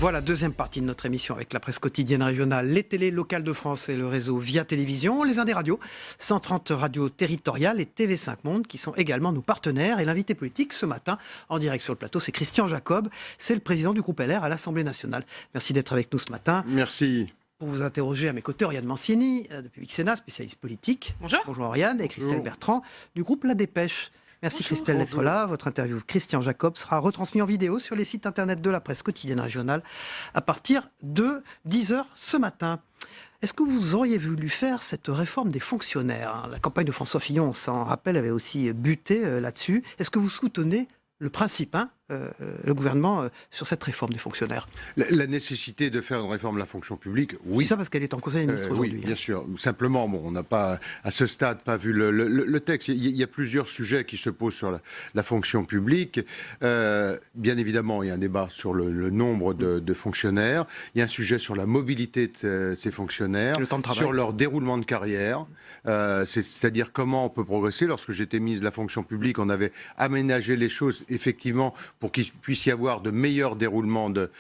Voilà, deuxième partie de notre émission avec la presse quotidienne régionale, les télés locales de France et le réseau Via Télévision, les Indes radios, 130 radios territoriales et TV5 Monde qui sont également nos partenaires. Et l'invité politique ce matin, en direct sur le plateau, c'est Christian Jacob, c'est le président du groupe LR à l'Assemblée nationale. Merci d'être avec nous ce matin. Merci. Pour vous interroger à mes côtés, Oriane Mancini, de Public Sénat, spécialiste politique. Bonjour. Bonjour Oriane, et Christelle Bertrand, du groupe La Dépêche. Merci Christelle d'être là. Votre interview Christian Jacob sera retransmise en vidéo sur les sites internet de la presse quotidienne régionale à partir de 10h ce matin. Est-ce que vous auriez voulu faire cette réforme des fonctionnaires ? La campagne de François Fillon, on s'en rappelle, avait aussi buté là-dessus. Est-ce que vous soutenez le principe, le gouvernement, sur cette réforme des fonctionnaires? La nécessité de faire une réforme de la fonction publique, oui. C'est ça parce qu'elle est en Conseil des ministres aujourd'hui. Oui, bien sûr. Simplement, on n'a pas, à ce stade, pas vu le texte. Il y a plusieurs sujets qui se posent sur la fonction publique. Bien évidemment, il y a un débat sur le nombre de fonctionnaires. Il y a un sujet sur la mobilité de ces fonctionnaires, le temps de travail, sur leur déroulement de carrière. C'est-à-dire comment on peut progresser. Lorsque j'étais ministre de la fonction publique, on avait aménagé les choses effectivement pour qu'il puisse y avoir de meilleurs déroulements de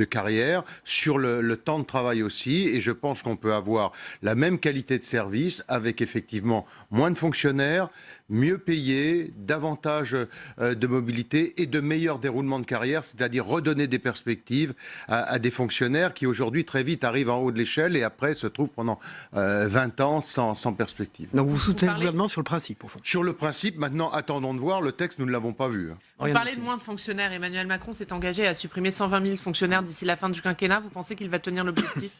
carrière, sur le temps de travail aussi, et je pense qu'on peut avoir la même qualité de service avec effectivement moins de fonctionnaires, mieux payés, davantage de mobilité et de meilleurs déroulements de carrière, c'est-à-dire redonner des perspectives à des fonctionnaires qui aujourd'hui très vite arrivent en haut de l'échelle et après se trouvent pendant 20 ans sans perspective. Donc vous soutenez le gouvernement sur le principe, au fond? Sur le principe, maintenant attendons de voir, le texte nous ne l'avons pas vu. Vous parlez de moins de fonctionnaires. Emmanuel Macron s'est engagé à supprimer 120 000 fonctionnaires d'ici la fin du quinquennat. Vous pensez qu'il va tenir l'objectif ?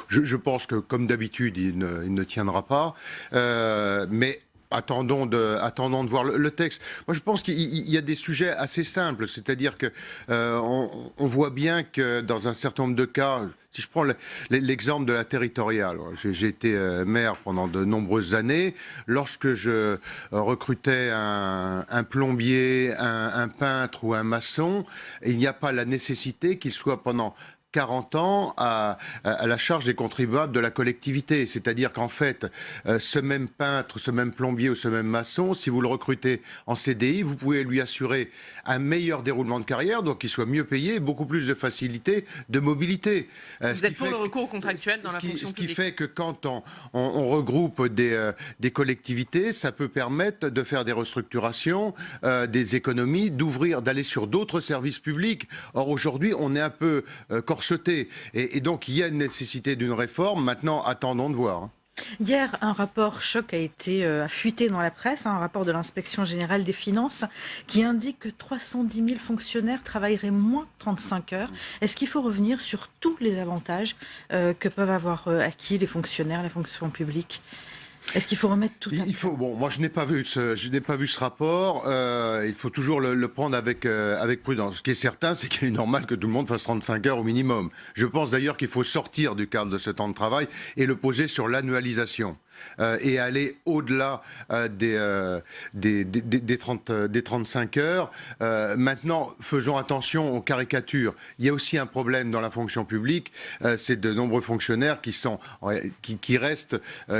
Je pense que, comme d'habitude, il ne tiendra pas. Mais attendons de voir le texte. Moi, je pense qu'il y a des sujets assez simples. C'est-à-dire que on voit bien que dans un certain nombre de cas, si je prends l'exemple de la territoriale, j'ai été maire pendant de nombreuses années. Lorsque je recrutais un plombier, un peintre ou un maçon, il n'y a pas la nécessité qu'il soit pendant 40 ans à la charge des contribuables de la collectivité. C'est-à-dire qu'en fait, ce même peintre, ce même plombier ou ce même maçon, si vous le recrutez en CDI, vous pouvez lui assurer un meilleur déroulement de carrière, donc qu'il soit mieux payé, et beaucoup plus de facilité de mobilité. Vous êtes pour le recours contractuel dans la fonction publique. Ce qui fait que quand on regroupe des collectivités, ça peut permettre de faire des restructurations, des économies, d'ouvrir, d'aller sur d'autres services publics. Or aujourd'hui, on est un peu corseté. Et donc, il y a une nécessité d'une réforme. Maintenant, attendons de voir. Hier, un rapport choc a fuité dans la presse, un rapport de l'Inspection générale des finances qui indique que 310 000 fonctionnaires travailleraient moins de 35 heures. Est-ce qu'il faut revenir sur tous les avantages que peuvent avoir acquis les fonctionnaires, la fonction publique ? Est-ce qu'il faut remettre tout à plat ? Bon, moi je n'ai pas vu ce rapport. Il faut toujours le prendre avec prudence. Ce qui est certain, c'est qu'il est normal que tout le monde fasse 35 heures au minimum. Je pense d'ailleurs qu'il faut sortir du cadre de ce temps de travail et le poser sur l'annualisation. Et aller au-delà des 35 heures. Maintenant, faisons attention aux caricatures. Il y a aussi un problème dans la fonction publique, c'est de nombreux fonctionnaires qui restent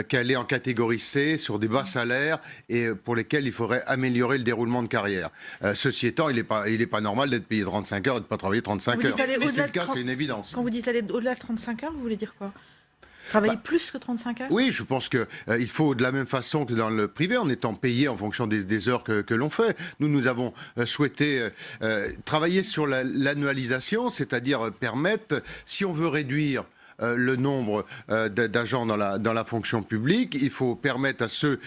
calés en catégorie C sur des bas salaires et pour lesquels il faudrait améliorer le déroulement de carrière. Ceci étant, il n'est pas normal d'être payé 35 heures et de ne pas travailler 35 heures. Si c'est le cas, c'est une évidence. Quand vous dites aller au-delà de 35 heures, vous voulez dire quoi ? Travailler plus que 35 heures ? Oui, je pense qu'il faut, de la même façon que dans le privé, en étant payé en fonction des heures que l'on fait. Nous avons souhaité travailler sur l'annualisation, c'est-à-dire permettre, si on veut réduire le nombre d'agents dans la fonction publique, il faut permettre à ceux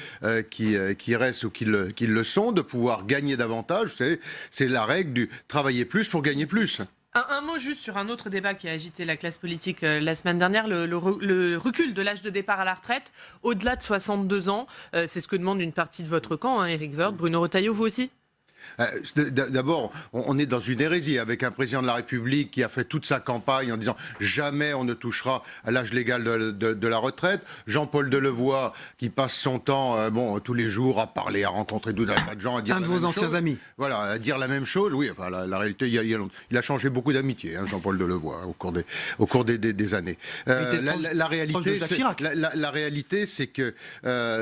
qui restent ou qui le sont de pouvoir gagner davantage. Vous savez, c'est la règle du travailler plus pour gagner plus. Un mot juste sur un autre débat qui a agité la classe politique la semaine dernière, le recul de l'âge de départ à la retraite au-delà de 62 ans. C'est ce que demande une partie de votre camp, Éric Woerth. Bruno Retailleau, vous aussi ? D'abord, on est dans une hérésie avec un président de la République qui a fait toute sa campagne en disant jamais on ne touchera à l'âge légal de la retraite. Jean-Paul Delevoye qui passe son temps tous les jours à parler, à rencontrer tout un tas de gens, à dire un de vos anciens amis. Voilà, à dire la même chose. Oui, enfin la réalité, il a changé beaucoup d'amitié, Jean-Paul Delevoye, au cours des années. La réalité, c'est que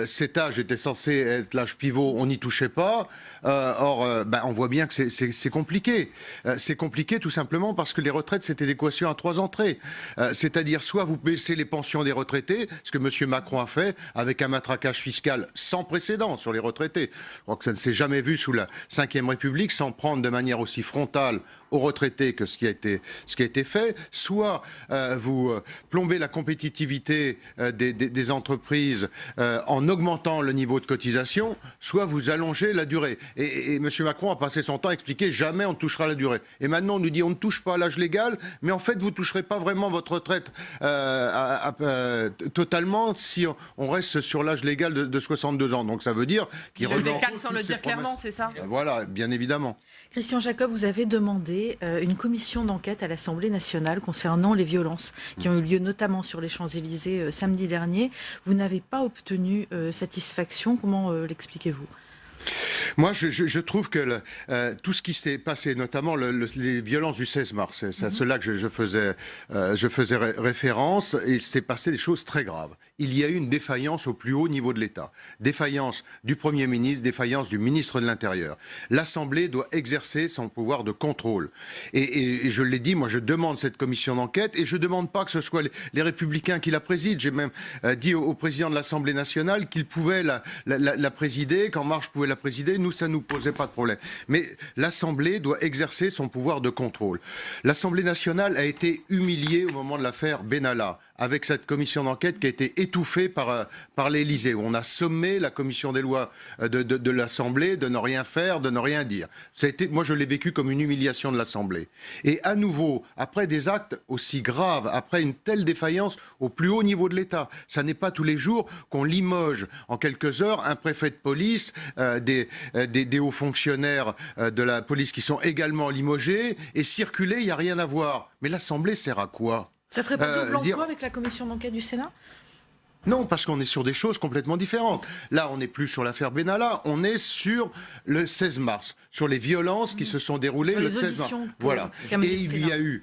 cet âge était censé être l'âge pivot, on n'y touchait pas. Or, on voit bien que c'est compliqué. C'est compliqué tout simplement parce que les retraites, c'est équation à 3 entrées. C'est-à-dire soit vous baissez les pensions des retraités, ce que M. Macron a fait avec un matraquage fiscal sans précédent sur les retraités. Je crois que ça ne s'est jamais vu sous la Ve République sans prendre de manière aussi frontale aux retraités que ce qui a été fait, soit vous plombez la compétitivité des entreprises en augmentant le niveau de cotisation, soit vous allongez la durée. Et M. Macron a passé son temps à expliquer jamais on ne touchera la durée. Et maintenant on nous dit on ne touche pas à l'âge légal, mais en fait vous ne toucherez pas vraiment votre retraite totalement si on reste sur l'âge légal de 62 ans. Donc ça veut dire qu'il le décale sans le dire clairement, c'est ça ? Voilà, bien évidemment. Christian Jacob, vous avez demandé une commission d'enquête à l'Assemblée nationale concernant les violences qui ont eu lieu notamment sur les Champs-Élysées samedi dernier. Vous n'avez pas obtenu satisfaction. Comment l'expliquez-vous ? Moi, je trouve que tout ce qui s'est passé, notamment les violences du 16 mars, c'est à cela que je faisais référence, et il s'est passé des choses très graves. Il y a eu une défaillance au plus haut niveau de l'État. Défaillance du Premier ministre, défaillance du ministre de l'Intérieur. L'Assemblée doit exercer son pouvoir de contrôle. Et je l'ai dit, moi je demande cette commission d'enquête, et je ne demande pas que ce soit les Républicains qui la président. J'ai même dit au président de l'Assemblée nationale qu'il pouvait la présider, qu'En Marche pouvait la présider. Nous, ça ne nous posait pas de problème. Mais l'Assemblée doit exercer son pouvoir de contrôle. L'Assemblée nationale a été humiliée au moment de l'affaire Benalla, avec cette commission d'enquête qui a été étouffée par l'Élysée, où on a sommé la commission des lois de l'Assemblée de ne rien faire, de ne rien dire. Moi, je l'ai vécu comme une humiliation de l'Assemblée. Et à nouveau, après des actes aussi graves, après une telle défaillance au plus haut niveau de l'État, ça n'est pas tous les jours qu'on limoge en quelques heures un préfet de police, des hauts fonctionnaires de la police qui sont également limogés, et circuler, il n'y a rien à voir. Mais l'Assemblée sert à quoi ? Ça ferait pas double emploi avec la commission d'enquête du Sénat ? Non, parce qu'on est sur des choses complètement différentes. Là, on n'est plus sur l'affaire Benalla, on est sur le 16 mars, sur les violences qui se sont déroulées le 16 mars. Voilà. Et il y a eu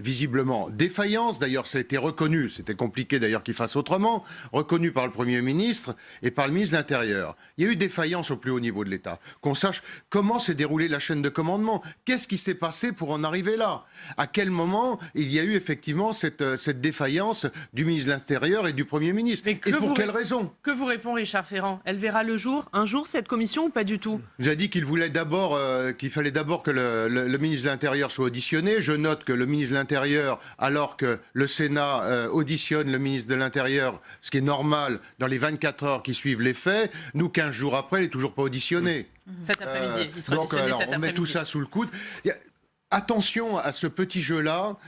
visiblement défaillance. D'ailleurs, ça a été reconnu. C'était compliqué d'ailleurs qu'il fasse autrement. Reconnu par le Premier ministre et par le ministre de l'Intérieur. Il y a eu défaillance au plus haut niveau de l'État. Qu'on sache comment s'est déroulée la chaîne de commandement. Qu'est-ce qui s'est passé pour en arriver là ? À quel moment il y a eu effectivement cette défaillance du ministre de l'Intérieur et du Premier ministre ? Et pour quelle raison ? Que vous répond Richard Ferrand ? Elle verra le jour, un jour, cette commission, ou pas du tout ? Il nous a dit qu'il fallait d'abord que le ministre de l'Intérieur soit auditionné. Je note que le ministre de l'Intérieur, alors que le Sénat auditionne le ministre de l'Intérieur, ce qui est normal dans les 24 heures qui suivent les faits, nous, 15 jours après, il n'est toujours pas auditionné. Cet après-midi, il sera auditionné cet après-midi. On met tout ça sous le coude. Attention à ce petit jeu-là,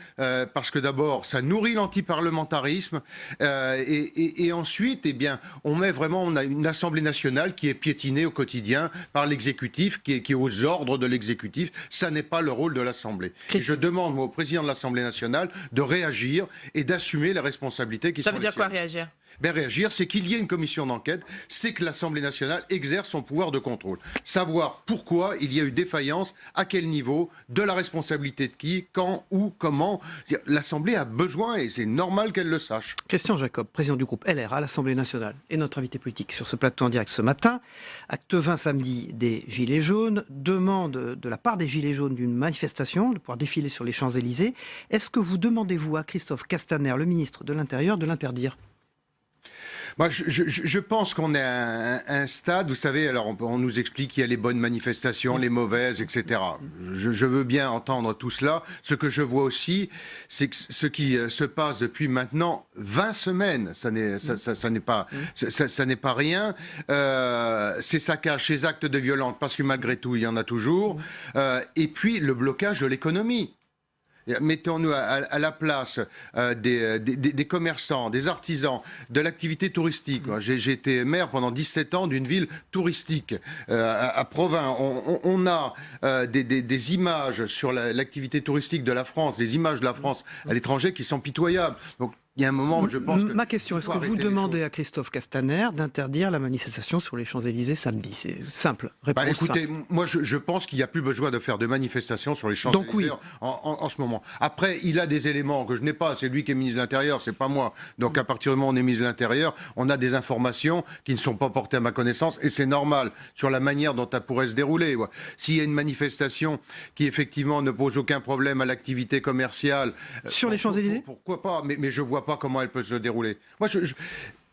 parce que d'abord, ça nourrit l'antiparlementarisme, et ensuite, eh bien, on a une Assemblée nationale qui est piétinée au quotidien par l'exécutif, qui est aux ordres de l'exécutif. Ça n'est pas le rôle de l'Assemblée. Et je demande, moi, au président de l'Assemblée nationale de réagir et d'assumer les responsabilités qui sont les siennes. Ça veut dire quoi, réagir ? Réagir, c'est qu'il y ait une commission d'enquête, c'est que l'Assemblée nationale exerce son pouvoir de contrôle. Savoir pourquoi il y a eu défaillance, à quel niveau, de la responsabilité de qui, quand, où, comment. L'Assemblée a besoin, et c'est normal qu'elle le sache. Christian Jacob, président du groupe LR à l'Assemblée nationale, et notre invité politique sur ce plateau en direct ce matin. Acte 20 samedi des Gilets jaunes, demande de la part des Gilets jaunes d'une manifestation, de pouvoir défiler sur les Champs-Élysées. Est-ce que vous demandez-vous à Christophe Castaner, le ministre de l'Intérieur, de l'interdire ? Moi, je pense qu'on est à un stade, vous savez, alors on nous explique qu'il y a les bonnes manifestations, les mauvaises, etc. Je veux bien entendre tout cela. Ce que je vois aussi, c'est que ce qui se passe depuis maintenant 20 semaines, ça n'est pas rien. Ces saccages, ces actes de violence, parce que malgré tout, il y en a toujours. Et puis, le blocage de l'économie. Mettons-nous à la place des commerçants, des artisans, de l'activité touristique. J'ai été maire pendant 17 ans d'une ville touristique à Provins. On a des images sur l'activité touristique de la France, des images de la France à l'étranger qui sont pitoyables. Donc Il y a un moment où je pense que... Ma question, est-ce que vous demandez à Christophe Castaner d'interdire la manifestation sur les Champs-Élysées samedi? C'est simple, réponse écoutez, simple. moi je pense qu'il n'y a plus besoin de faire de manifestation sur les Champs-Élysées Oui. en ce moment. Après, il a des éléments que je n'ai pas, c'est lui qui est ministre de l'Intérieur, c'est pas moi. Donc à partir du moment où on est ministre de l'Intérieur, on a des informations qui ne sont pas portées à ma connaissance, et c'est normal, sur la manière dont elle pourrait se dérouler. Ouais. S'il y a une manifestation qui effectivement ne pose aucun problème à l'activité commerciale... Sur les Champs-Élysées ? Pourquoi pas, mais je vois pas comment elle peut se dérouler. Moi,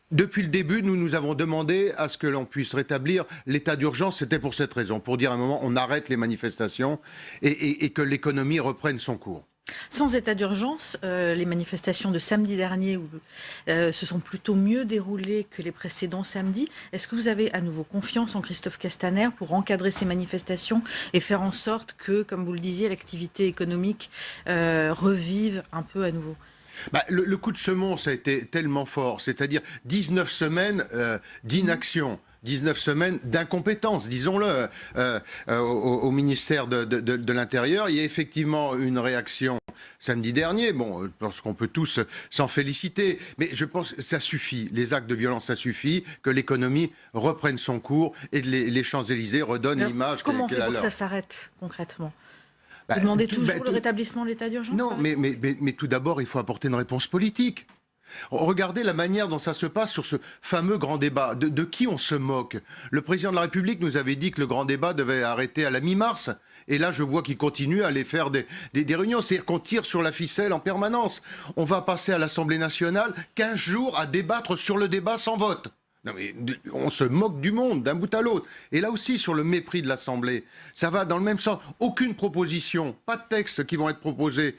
depuis le début, nous avons demandé à ce que l'on puisse rétablir l'état d'urgence. C'était pour cette raison, pour dire à un moment, on arrête les manifestations et que l'économie reprenne son cours. Sans état d'urgence, les manifestations de samedi dernier se sont plutôt mieux déroulées que les précédents samedis. Est-ce que vous avez à nouveau confiance en Christophe Castaner pour encadrer ces manifestations et faire en sorte que, comme vous le disiez, l'activité économique revive un peu à nouveau ? Le coup de semonce a été tellement fort, c'est-à-dire 19 semaines d'inaction. 19 semaines d'incompétence, disons-le, au ministère de l'Intérieur. Il y a effectivement une réaction samedi dernier. Bon, je pense qu'on peut tous s'en féliciter, mais je pense que ça suffit. Les actes de violence, ça suffit, que l'économie reprenne son cours et que les Champs-Élysées redonnent l'image qu'elle a. Comment on fait pour que ça s'arrête concrètement ? Vous demandez toujours le rétablissement de l'état d'urgence ? Non, mais tout d'abord, il faut apporter une réponse politique. Regardez la manière dont ça se passe sur ce fameux grand débat. De qui on se moque? Le président de la République nous avait dit que le grand débat devait arrêter à la mi-mars. Et là, je vois qu'il continue à aller faire des réunions. C'est-à-dire qu'on tire sur la ficelle en permanence. On va passer à l'Assemblée nationale 15 jours à débattre sur le débat sans vote. Non mais on se moque du monde d'un bout à l'autre. Et là aussi, sur le mépris de l'Assemblée, ça va dans le même sens. Aucune proposition, pas de textes qui vont être proposés.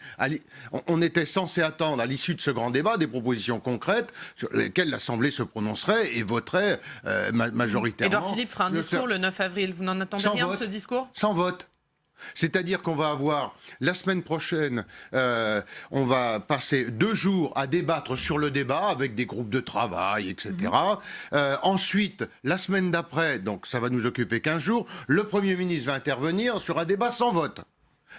On était censé attendre, à l'issue de ce grand débat, des propositions concrètes sur lesquelles l'Assemblée se prononcerait et voterait majoritairement. Édouard Philippe fera un discours le 9 avril. Vous n'en attendez rien de ce discours ? Sans vote. C'est-à-dire qu'on va avoir, la semaine prochaine, on va passer 2 jours à débattre sur le débat avec des groupes de travail, etc. Ensuite, la semaine d'après, donc ça va nous occuper 15 jours, le Premier ministre va intervenir sur un débat sans vote.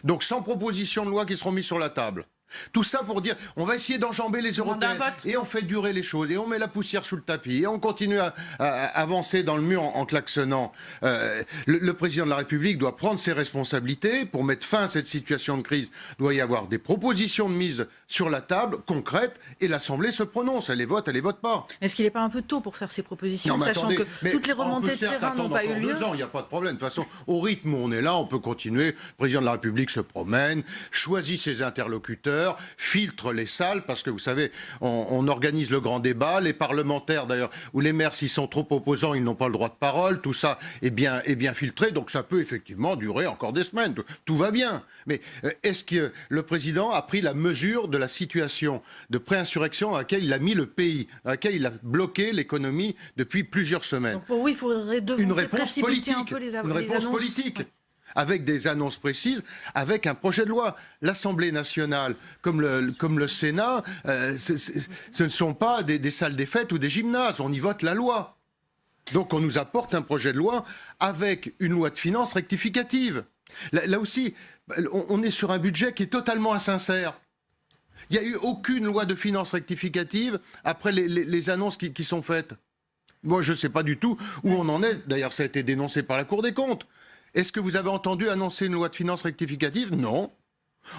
Donc sans proposition de loi qui seront mises sur la table. Tout ça pour dire, on va essayer d'enjamber les Européens et on fait durer les choses et on met la poussière sous le tapis et on continue à avancer dans le mur en klaxonnant. Le président de la République doit prendre ses responsabilités pour mettre fin à cette situation de crise. Il doit y avoir des propositions de mise sur la table concrètes et l'Assemblée se prononce. Elle les vote pas. Est-ce qu'il n'est pas un peu tôt pour faire ces propositions, sachant que toutes les remontées de terrain n'ont pas eu lieu? 2 ans, il n'y a pas de problème. De toute façon, au rythme où on est là, on peut continuer. Le président de la République se promène, choisit ses interlocuteurs, filtre les salles, parce que vous savez, on organise le grand débat, les parlementaires d'ailleurs, ou les maires, s'ils sont trop opposants, ils n'ont pas le droit de parole, tout ça est bien filtré, donc ça peut effectivement durer encore des semaines, tout va bien. Mais est-ce que le président a pris la mesure de la situation de pré-insurrection à laquelle il a mis le pays, à laquelle il a bloqué l'économie depuis plusieurs semaines? Donc pour vous, il faudrait devancer, précipiter un peu les annonces. Une réponse politique. Avec des annonces précises, avec un projet de loi. L'Assemblée nationale, comme le Sénat, ce ne sont pas des salles des fêtes ou des gymnases. On y vote la loi. Donc on nous apporte un projet de loi avec une loi de finances rectificative. Là aussi, on est sur un budget qui est totalement insincère. Il n'y a eu aucune loi de finances rectificative après les annonces qui sont faites. Moi, je ne sais pas du tout où on en est. D'ailleurs, ça a été dénoncé par la Cour des comptes. Est-ce que vous avez entendu annoncer une loi de finances rectificative? Non.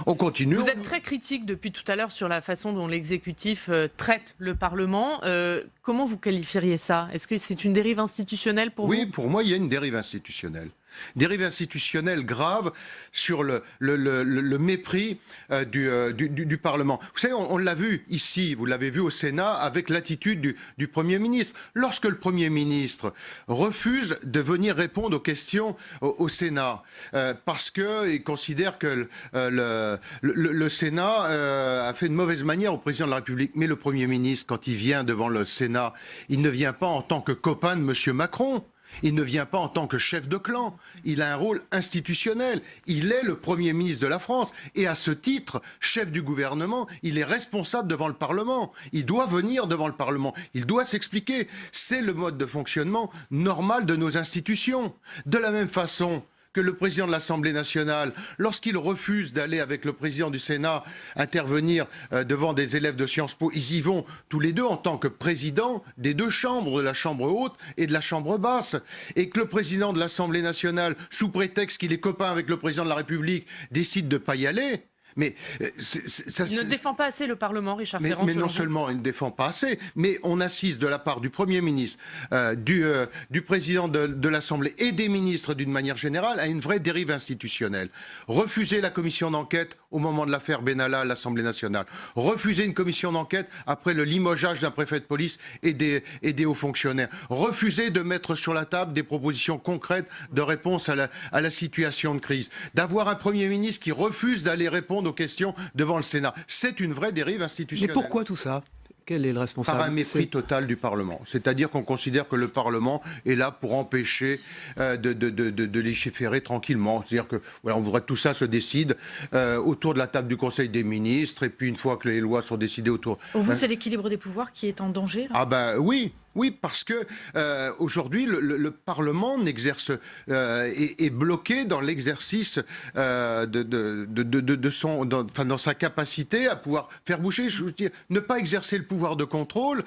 On continue. Vous êtes très critique depuis tout à l'heure sur la façon dont l'exécutif traite le Parlement. Comment vous qualifieriez ça? Est-ce que c'est une dérive institutionnelle pour vous? Oui, pour moi, il y a une dérive institutionnelle. Dérive institutionnelle grave sur le mépris du Parlement. Vous savez, on l'a vu ici, vous l'avez vu au Sénat, avec l'attitude du Premier ministre. Lorsque le Premier ministre refuse de venir répondre aux questions au Sénat, parce qu'il considère que le Sénat a fait de mauvaise manière au Président de la République. Mais le Premier ministre, quand il vient devant le Sénat, il ne vient pas en tant que copain de M. Macron. Il ne vient pas en tant que chef de clan. Il a un rôle institutionnel. Il est le Premier ministre de la France. Et à ce titre, chef du gouvernement, il est responsable devant le Parlement. Il doit venir devant le Parlement. Il doit s'expliquer. C'est le mode de fonctionnement normal de nos institutions. De la même façon que le président de l'Assemblée nationale, lorsqu'il refuse d'aller avec le président du Sénat intervenir devant des élèves de Sciences Po, ils y vont tous les deux en tant que président des deux chambres, de la Chambre haute et de la Chambre basse. Et que le président de l'Assemblée nationale, sous prétexte qu'il est copain avec le président de la République, décide de ne pas y aller. Mais il ne défend pas assez le Parlement, Richard Ferrand. Mais non seulement il ne défend pas assez, mais on assiste de la part du Premier ministre, du président de l'Assemblée et des ministres d'une manière générale à une vraie dérive institutionnelle. Refuser la commission d'enquête au moment de l'affaire Benalla à l'Assemblée nationale. Refuser une commission d'enquête après le limogeage d'un préfet de police et des hauts fonctionnaires. Refuser de mettre sur la table des propositions concrètes de réponse à la situation de crise. D'avoir un Premier ministre qui refuse d'aller répondre aux questions devant le Sénat. C'est une vraie dérive institutionnelle. Mais pourquoi tout ça ? Quel est le responsable ? Par un mépris total du Parlement. C'est-à-dire qu'on considère que le Parlement est là pour empêcher de légiférer tranquillement. C'est-à-dire que voilà, on voudrait que tout ça se décide autour de la table du Conseil des ministres, et puis une fois que les lois sont décidées autour... Pour vous, c'est l'équilibre des pouvoirs qui est en danger là ? Ah ben oui. Oui, parce que aujourd'hui, le Parlement n'exerce est bloqué dans l'exercice dans sa capacité à pouvoir faire bouger. Je veux dire, ne pas exercer le pouvoir de contrôle,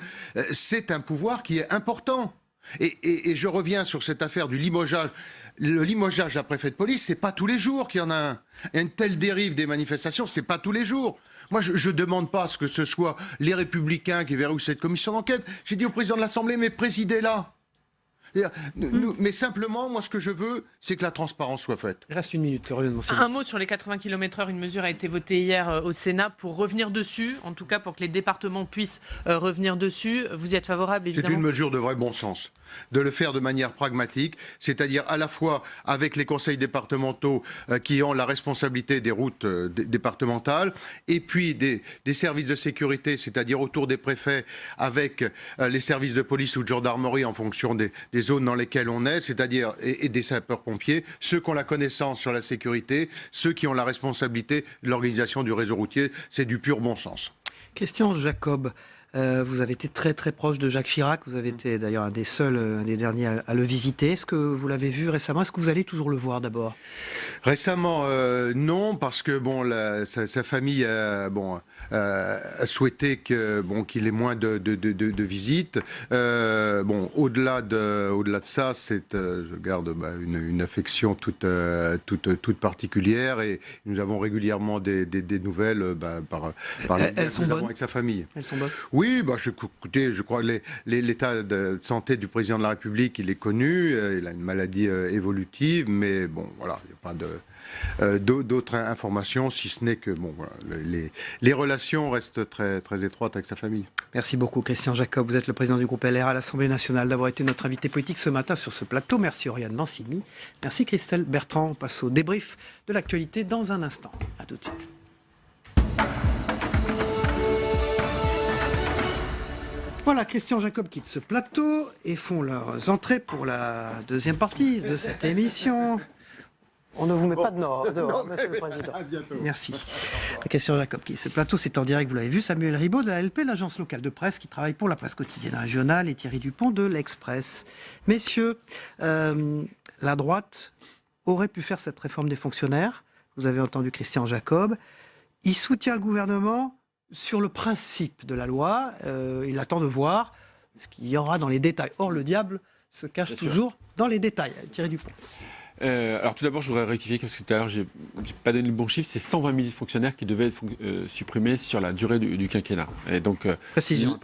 c'est un pouvoir qui est important. Et je reviens sur cette affaire du limogeage. Le limogeage d'un préfet de police, c'est pas tous les jours qu'il y en a un. Une telle dérive des manifestations, c'est pas tous les jours. Moi, je ne demande pas à ce que ce soit les Républicains qui verrouillent cette commission d'enquête. J'ai dit au président de l'Assemblée, mais présidez-la. Mais simplement, moi, ce que je veux, c'est que la transparence soit faite. Il reste une minute. Un mot sur les 80 km/h. Une mesure a été votée hier au Sénat pour revenir dessus, en tout cas pour que les départements puissent revenir dessus. Vous y êtes favorable, évidemment ? C'est une mesure de vrai bon sens. De le faire de manière pragmatique, c'est-à-dire à la fois avec les conseils départementaux qui ont la responsabilité des routes départementales, et puis des services de sécurité, c'est-à-dire autour des préfets, avec les services de police ou de gendarmerie en fonction des zones dans lesquelles on est, c'est-à-dire et des sapeurs-pompiers, ceux qui ont la connaissance sur la sécurité, ceux qui ont la responsabilité de l'organisation du réseau routier. C'est du pur bon sens. Christian Jacob, vous avez été très très proche de Jacques Chirac. Vous avez été d'ailleurs un des seuls, un des derniers à le visiter. Est-ce que vous l'avez vu récemment ? Est-ce que vous allez toujours le voir d'abord ? Récemment, non, parce que bon, sa famille a souhaité qu'il ait moins de visites. Au-delà de ça, je garde une affection toute particulière, et nous avons régulièrement des nouvelles par elles sont bonnes avec sa famille. Elles sont bonnes. Oui, écoutez, je crois que l'état de santé du président de la République, il est connu. Il a une maladie évolutive, mais bon, voilà, il n'y a pas d'autres informations, si ce n'est que les relations restent très, très étroites avec sa famille. Merci beaucoup, Christian Jacob. Vous êtes le président du groupe LR à l'Assemblée nationale, d'avoir été notre invité politique ce matin sur ce plateau. Merci Oriane Mancini. Merci Christelle Bertrand. On passe au débrief de l'actualité dans un instant. À tout de suite. Voilà, Christian Jacob quitte ce plateau et font leurs entrées pour la deuxième partie de cette émission. On ne vous met pas dehors, Monsieur le Président. Merci. Christian Jacob quitte ce plateau, c'est en direct, vous l'avez vu. Samuel Ribaud de l'ALP, l'agence locale de presse qui travaille pour la presse quotidienne régionale, et Thierry Dupont de l'Express. Messieurs, la droite aurait pu faire cette réforme des fonctionnaires. Vous avez entendu Christian Jacob. Il soutient le gouvernement sur le principe de la loi. Il attend de voir ce qu'il y aura dans les détails. Or, le diable se cache toujours dans les détails. Thierry Dupont. Alors tout d'abord, je voudrais rectifier, parce que tout à l'heure, je n'ai pas donné le bon chiffre, c'est 120 000 fonctionnaires qui devaient être supprimés sur la durée du quinquennat. Et donc,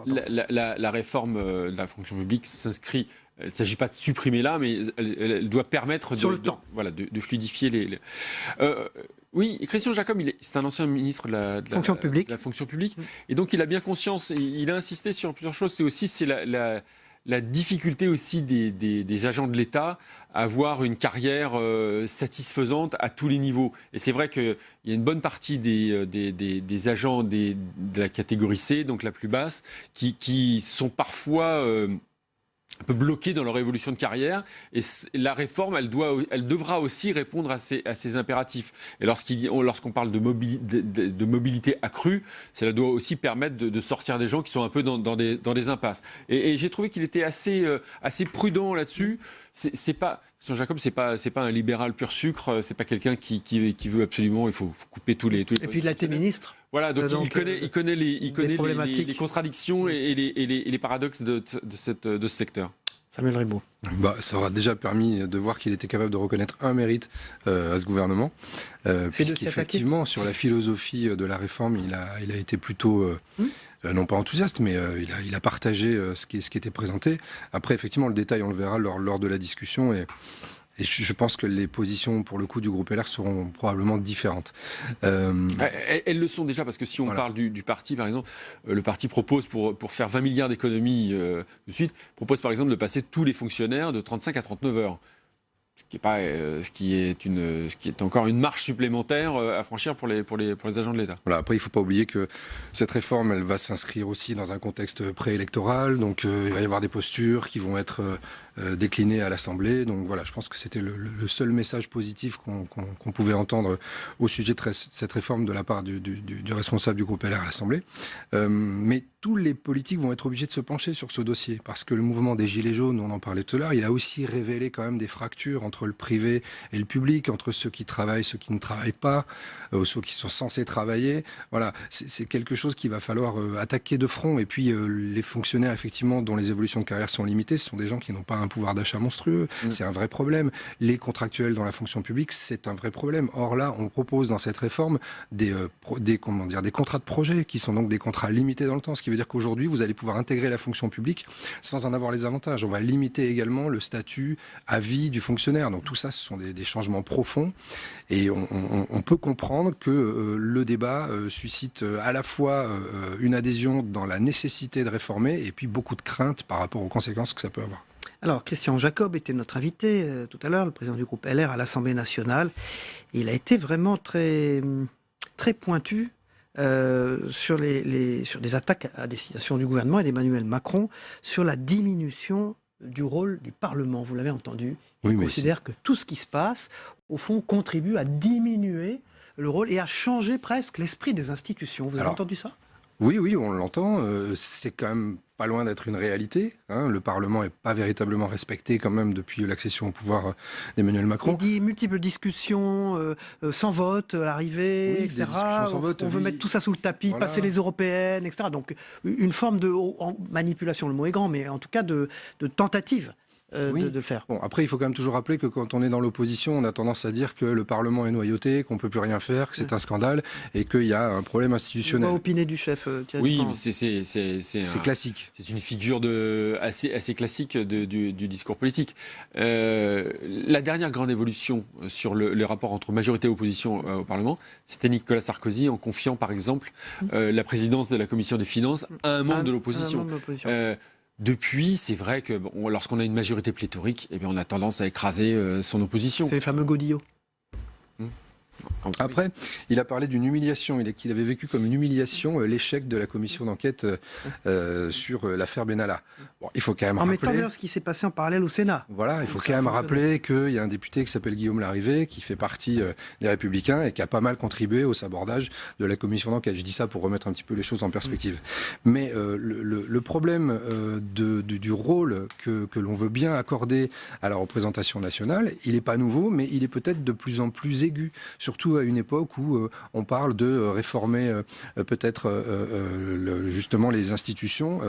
la réforme de la fonction publique s'inscrit. Il ne s'agit pas de supprimer là, mais elle doit permettre de fluidifier les... Oui, Christian Jacob, c'est un ancien ministre de la fonction publique. Et donc il a bien conscience, et il a insisté sur plusieurs choses. C'est la difficulté aussi des agents de l'État à avoir une carrière satisfaisante à tous les niveaux. Et c'est vrai qu'il y a une bonne partie des agents de la catégorie C, donc la plus basse, qui sont parfois... un peu bloqués dans leur évolution de carrière, et la réforme, elle devra aussi répondre à ces impératifs. Et lorsqu'on parle de mobilité accrue, cela doit aussi permettre de sortir des gens qui sont un peu dans des impasses. Et j'ai trouvé qu'il était assez prudent là-dessus. C'est pas Christian Jacob, c'est pas un libéral pur sucre, c'est pas quelqu'un qui veut absolument, il faut couper tous les. Et puis il a été ministre. Voilà, donc il connaît les contradictions et les paradoxes de ce secteur. Samuel Ribaud. Ça aura déjà permis de voir qu'il était capable de reconnaître un mérite à ce gouvernement. Puisqu'effectivement, sur la philosophie de la réforme, il a été plutôt, non pas enthousiaste, mais il a partagé ce qui était présenté. Après, effectivement, le détail, on le verra lors de la discussion. Et je pense que les positions, pour le coup, du groupe LR seront probablement différentes. Elles le sont déjà, parce que si on parle du parti, par exemple, le parti propose, pour faire 20 milliards d'économies de suite, propose par exemple de passer tous les fonctionnaires de 35 à 39 heures. Ce qui est encore une marche supplémentaire à franchir pour les agents de l'État. Voilà, après, il ne faut pas oublier que cette réforme, elle va s'inscrire aussi dans un contexte préélectoral. Donc, il va y avoir des postures qui vont être déclinées à l'Assemblée. Donc, voilà, je pense que c'était le seul message positif qu'on pouvait entendre au sujet de cette réforme de la part du responsable du groupe LR à l'Assemblée. Mais tous les politiques vont être obligés de se pencher sur ce dossier. Parce que le mouvement des Gilets jaunes, on en parlait tout à l'heure, il a aussi révélé quand même des fractures entre le privé et le public, entre ceux qui travaillent, ceux qui ne travaillent pas, ceux qui sont censés travailler. Voilà, c'est quelque chose qu'il va falloir attaquer de front. Et puis, les fonctionnaires, effectivement, dont les évolutions de carrière sont limitées, ce sont des gens qui n'ont pas un pouvoir d'achat monstrueux. C'est un vrai problème. Les contractuels dans la fonction publique, c'est un vrai problème. Or là, on propose dans cette réforme des contrats de projet qui sont donc des contrats limités dans le temps, ce qui veut dire qu'aujourd'hui, vous allez pouvoir intégrer la fonction publique sans en avoir les avantages. On va limiter également le statut à vie du fonctionnaire. Donc tout ça, ce sont des changements profonds. Et on peut comprendre que le débat suscite à la fois une adhésion dans la nécessité de réformer et puis beaucoup de craintes par rapport aux conséquences que ça peut avoir. Alors, Christian Jacob était notre invité tout à l'heure, le président du groupe LR à l'Assemblée nationale. Et il a été vraiment très, très pointu sur des attaques à destination du gouvernement et d'Emmanuel Macron sur la diminution du rôle du Parlement. Vous l'avez entendu. Il considère que tout ce qui se passe, au fond, contribue à diminuer le rôle et à changer presque l'esprit des institutions. Vous avez entendu ça ? Oui, on l'entend. C'est quand même pas loin d'être une réalité. Le Parlement n'est pas véritablement respecté quand même depuis l'accession au pouvoir d'Emmanuel Macron. Il dit multiples discussions sans vote à l'arrivée, etc. Sans vote, on veut mettre tout ça sous le tapis, passer les européennes, etc. Donc une forme de manipulation, le mot est grand, mais en tout cas de tentative. De le faire. Bon, après, il faut quand même toujours rappeler que quand on est dans l'opposition, on a tendance à dire que le Parlement est noyauté, qu'on ne peut plus rien faire, que c'est un scandale et qu'il y a un problème institutionnel. On va opiner du chef. Oui, mais c'est classique. C'est une figure assez classique du discours politique. La dernière grande évolution sur le rapport entre majorité et opposition au Parlement, c'était Nicolas Sarkozy en confiant, par exemple, la présidence de la Commission des finances à un membre de l'opposition. Depuis, c'est vrai que lorsqu'on a une majorité pléthorique, on a tendance à écraser son opposition. C'est les fameux godillots. Après, il a parlé d'une humiliation, qu'il avait vécu comme une humiliation l'échec de la commission d'enquête sur l'affaire Benalla. Bon, il faut quand même rappeler... En mettant d'ailleurs ce qui s'est passé en parallèle au Sénat. Voilà, il faut quand même rappeler qu'il y a un député qui s'appelle Guillaume Larrivé, qui fait partie des Républicains et qui a pas mal contribué au sabordage de la commission d'enquête. Je dis ça pour remettre un petit peu les choses en perspective. Mais le problème du rôle que l'on veut bien accorder à la représentation nationale, il n'est pas nouveau, mais il est peut-être de plus en plus aigu. Surtout à une époque où on parle de réformer peut-être justement les institutions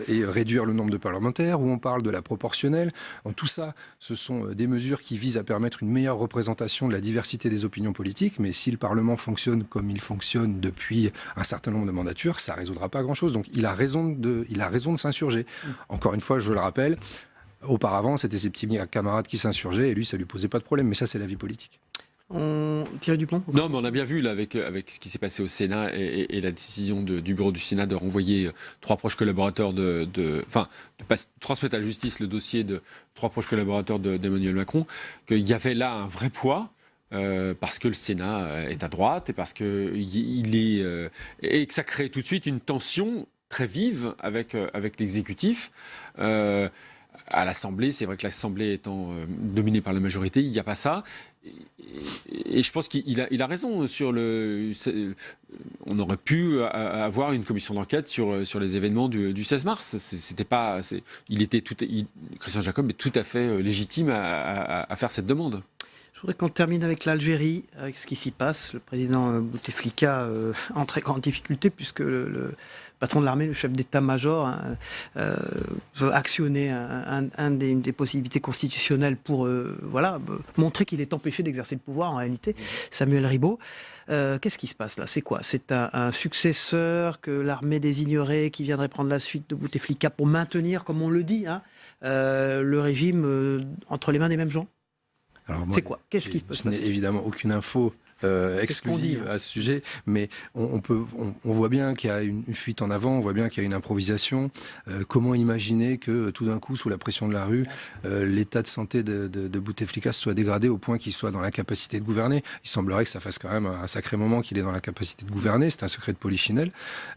et réduire le nombre de parlementaires, où on parle de la proportionnelle. Tout ça, ce sont des mesures qui visent à permettre une meilleure représentation de la diversité des opinions politiques, mais si le Parlement fonctionne comme il fonctionne depuis un certain nombre de mandatures, ça ne résoudra pas grand-chose. Donc il a raison de s'insurger. Encore une fois, je le rappelle, auparavant, c'était ses petits camarades qui s'insurgeaient et lui, ça ne lui posait pas de problème, mais ça, c'est la vie politique. Thierry Dupont ? Non, mais on a bien vu là, avec ce qui s'est passé au Sénat et la décision du bureau du Sénat de renvoyer 3 proches collaborateurs de transmettre à la justice le dossier de 3 proches collaborateurs d'Emmanuel Macron, qu'il y avait là un vrai poids. Parce que le Sénat est à droite et parce que et que ça crée tout de suite une tension très vive avec l'exécutif. à l'Assemblée, c'est vrai que l'Assemblée étant dominée par la majorité, il n'y a pas ça. Et je pense qu'il a raison sur on aurait pu avoir une commission d'enquête sur les événements du 16 mars. Christian Jacob est tout à fait légitime à faire cette demande. Je voudrais qu'on termine avec l'Algérie, avec ce qui s'y passe. Le président Bouteflika en très grande difficulté puisque le patron de l'armée, le chef d'état-major, veut actionner une des possibilités constitutionnelles pour montrer qu'il est empêché d'exercer le pouvoir en réalité. Samuel Ribaud, qu'est-ce qui se passe là? C'est quoi? C'est un successeur que l'armée désignerait qui viendrait prendre la suite de Bouteflika pour maintenir, comme on le dit, le régime entre les mains des mêmes gens? C'est quoi? Qu'est-ce qui peut se passer? Je n'ai évidemment aucune info exclusive à ce sujet, mais on voit bien qu'il y a une fuite en avant, on voit bien qu'il y a une improvisation. Comment imaginer que tout d'un coup, sous la pression de la rue, l'état de santé de Bouteflika soit dégradé au point qu'il soit dans l'incapacité de gouverner? Il semblerait que ça fasse quand même un sacré moment qu'il est dans l'incapacité de gouverner. C'est un secret de polichinelle.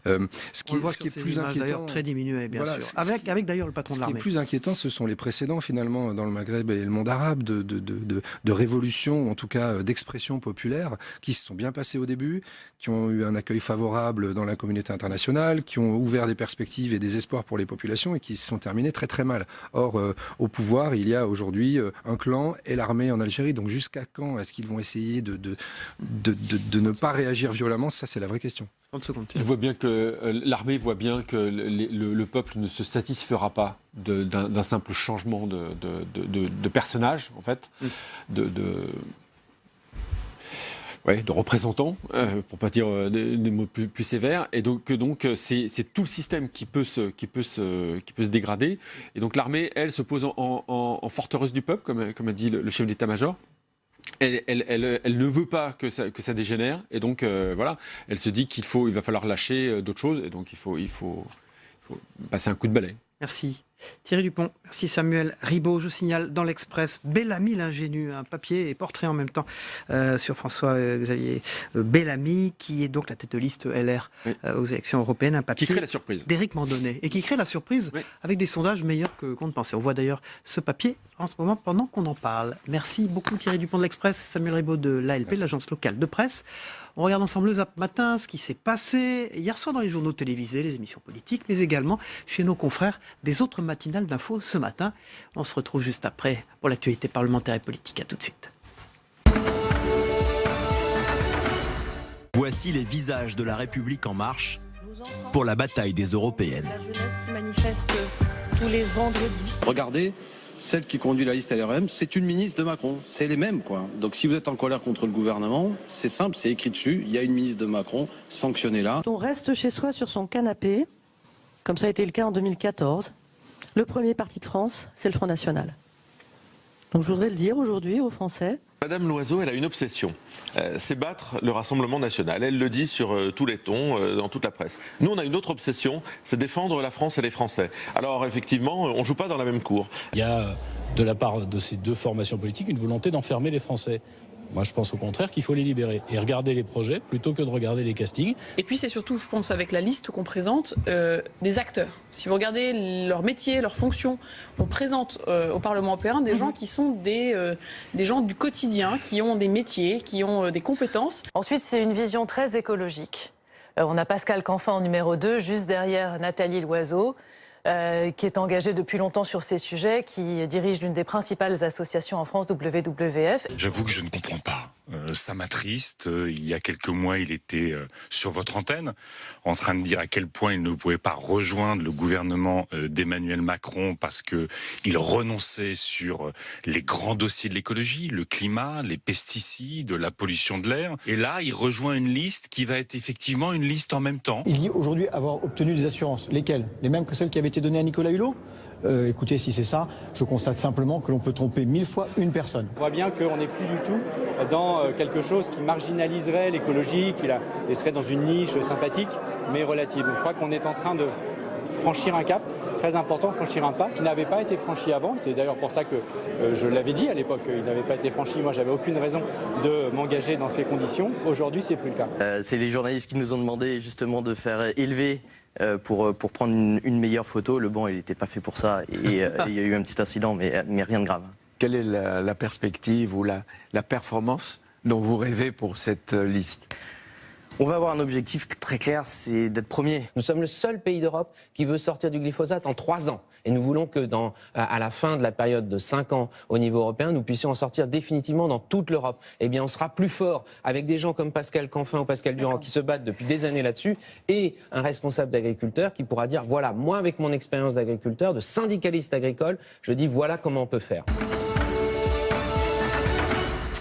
Ce qui est plus inquiétant, très diminué, bien sûr. Avec d'ailleurs le patron de l'armée. Ce qui est plus inquiétant, ce sont les précédents finalement dans le Maghreb et le monde arabe de révolution, ou en tout cas d'expression populaire, qui se sont bien passés au début, qui ont eu un accueil favorable dans la communauté internationale, qui ont ouvert des perspectives et des espoirs pour les populations et qui se sont terminés très très mal. Or, au pouvoir, il y a aujourd'hui un clan et l'armée en Algérie. Donc jusqu'à quand est-ce qu'ils vont essayer de ne pas réagir violemment? Ça, c'est la vraie question. 30 secondes. L'armée voit bien que le peuple ne se satisfera pas d'un simple changement de personnage, en fait, de représentants, pour pas dire des mots plus sévères, et donc c'est tout le système qui peut se dégrader. Et donc l'armée, elle, se pose en forteresse du peuple, comme a dit le chef d'état-major. Elle ne veut pas que ça dégénère, et donc elle se dit il va falloir lâcher d'autres choses, et donc il faut passer un coup de balai. Merci Thierry Dupont, merci Samuel Ribaud. Je signale dans l'Express Bellamy l'ingénu, un papier et portrait en même temps sur François-Xavier Bellamy, qui est donc la tête de liste LR aux élections européennes. Un papier qui crée la surprise d'Éric Mandonnet et qui crée la surprise avec des sondages meilleurs qu'on ne pensait. On voit d'ailleurs ce papier en ce moment pendant qu'on en parle. Merci beaucoup Thierry Dupont de l'Express, Samuel Ribaud de l'ALP, l'agence locale de presse. On regarde ensemble le Zap Matin, ce qui s'est passé hier soir dans les journaux télévisés, les émissions politiques, mais également chez nos confrères des autres matinales d'infos ce matin. On se retrouve juste après pour l'actualité parlementaire et politique. À tout de suite. Voici les visages de la République en marche pour la bataille des européennes. La jeunesse qui manifeste tous les vendredis. Regardez, celle qui conduit la liste LREM, c'est une ministre de Macron. C'est les mêmes, quoi. Donc si vous êtes en colère contre le gouvernement, c'est simple, c'est écrit dessus. Il y a une ministre de Macron, sanctionnez-la. On reste chez soi sur son canapé, comme ça a été le cas en 2014. Le premier parti de France, c'est le Front National. Donc je voudrais le dire aujourd'hui aux Français. Madame Loiseau, elle a une obsession, c'est battre le Rassemblement national. Elle le dit sur tous les tons, dans toute la presse. Nous, on a une autre obsession, c'est défendre la France et les Français. Alors effectivement, on ne joue pas dans la même cour. Il y a, de la part de ces deux formations politiques, une volonté d'enfermer les Français. Moi, je pense au contraire qu'il faut les libérer et regarder les projets plutôt que de regarder les castings. Et puis, c'est surtout, je pense, avec la liste qu'on présente, des acteurs. Si vous regardez leur métier, leurs fonctions, on présente au Parlement européen des gens qui sont des gens du quotidien, qui ont des métiers, qui ont des compétences. Ensuite, c'est une vision très écologique. On a Pascal Canfin en numéro 2, juste derrière Nathalie Loiseau, qui est engagée depuis longtemps sur ces sujets, qui dirige l'une des principales associations en France, WWF. J'avoue que je ne comprends pas. Ça m'attriste. Il y a quelques mois, il était sur votre antenne, en train de dire à quel point il ne pouvait pas rejoindre le gouvernement d'Emmanuel Macron parce qu'il renonçait sur les grands dossiers de l'écologie, le climat, les pesticides, la pollution de l'air. Et là, il rejoint une liste qui va être effectivement une liste en même temps. Il dit aujourd'hui avoir obtenu des assurances. Lesquelles? Les mêmes que celles qui avaient été données à Nicolas Hulot? Écoutez, si c'est ça, je constate simplement que l'on peut tromper 1000 fois une personne. On voit bien qu'on n'est plus du tout dans quelque chose qui marginaliserait l'écologie, qui serait dans une niche sympathique, mais relative. Donc, je crois qu'on est en train de franchir un cap très important, franchir un pas qui n'avait pas été franchi avant. C'est d'ailleurs pour ça que je l'avais dit à l'époque, il n'avait pas été franchi. Moi, j'avais aucune raison de m'engager dans ces conditions. Aujourd'hui, c'est plus le cas. C'est les journalistes qui nous ont demandé justement de faire élever pour prendre une meilleure photo. Le banc, il n'était pas fait pour ça. Et il y a eu un petit incident, mais rien de grave. Quelle est la perspective ou la performance dont vous rêvez pour cette liste ? On va avoir un objectif très clair, c'est d'être premier. Nous sommes le seul pays d'Europe qui veut sortir du glyphosate en 3 ans. Et nous voulons que à la fin de la période de 5 ans au niveau européen, nous puissions en sortir définitivement dans toute l'Europe. Eh bien, on sera plus fort avec des gens comme Pascal Canfin ou Pascal Durand qui se battent depuis des années là-dessus et un responsable d'agriculteur qui pourra dire, voilà, moi avec mon expérience d'agriculteur, de syndicaliste agricole, je dis voilà comment on peut faire.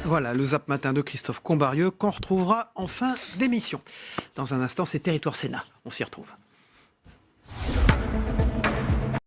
Voilà, le Zap Matin de Christophe Combarieux qu'on retrouvera en fin d'émission. Dans un instant, c'est Territoire Sénat. On s'y retrouve.